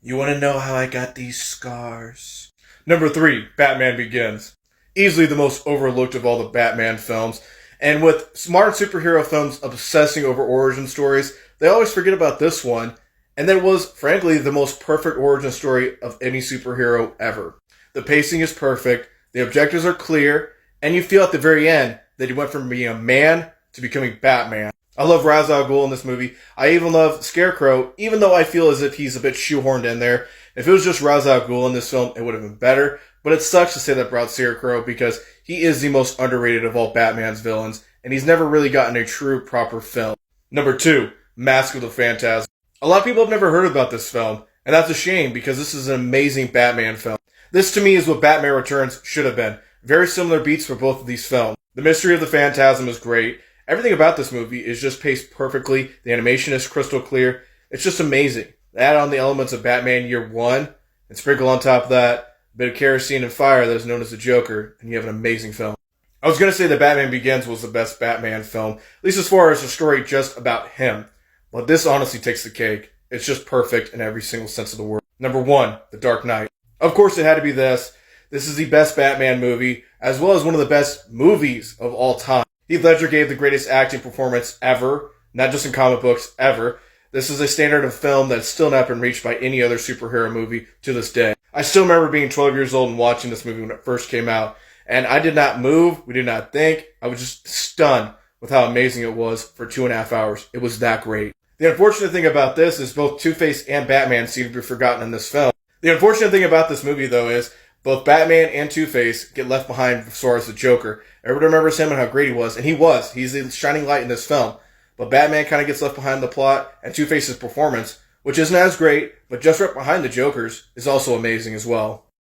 You want to know how I got these scars? Number 3, Batman Begins. Easily the most overlooked of all the Batman films. And with smart superhero films obsessing over origin stories, they always forget about this one. And that was, frankly, the most perfect origin story of any superhero ever. The pacing is perfect, the objectives are clear, and you feel at the very end that he went from being a man to becoming Batman. I love Ra's al Ghul in this movie. I even love Scarecrow, even though I feel as if he's a bit shoehorned in there. If it was just Ra's al Ghul in this film, it would have been better. But it sucks to say that about Scarecrow because he is the most underrated of all Batman's villains, and he's never really gotten a true, proper film. Number 2, Mask of the Phantasm. A lot of people have never heard about this film, and that's a shame because this is an amazing Batman film. This to me is what Batman Returns should have been. Very similar beats for both of these films. The mystery of the Phantasm is great. Everything about this movie is just paced perfectly. The animation is crystal clear. It's just amazing. Add on the elements of Batman Year 1 and sprinkle on top of that a bit of kerosene and fire that is known as the Joker, and you have an amazing film. I was going to say that Batman Begins was the best Batman film, at least as far as a story just about him. But this honestly takes the cake. It's just perfect in every single sense of the word. Number 1, The Dark Knight. Of course it had to be this. This is the best Batman movie, as well as one of the best movies of all time. Heath Ledger gave the greatest acting performance ever, not just in comic books, ever. This is a standard of film that's still not been reached by any other superhero movie to this day. I still remember being 12 years old and watching this movie when it first came out, and I did not move, we did not think. I was just stunned with how amazing it was for 2.5 hours. It was that great. The unfortunate thing about this is both Two-Face and Batman seem to be forgotten in this film. The unfortunate thing about this movie, though, is both Batman and Two-Face get left behind as far as the Joker. Everybody remembers him and how great he was, and he was. He's the shining light in this film. But Batman kind of gets left behind in the plot, and Two-Face's performance, which isn't as great, but just right behind the Joker's, is also amazing as well.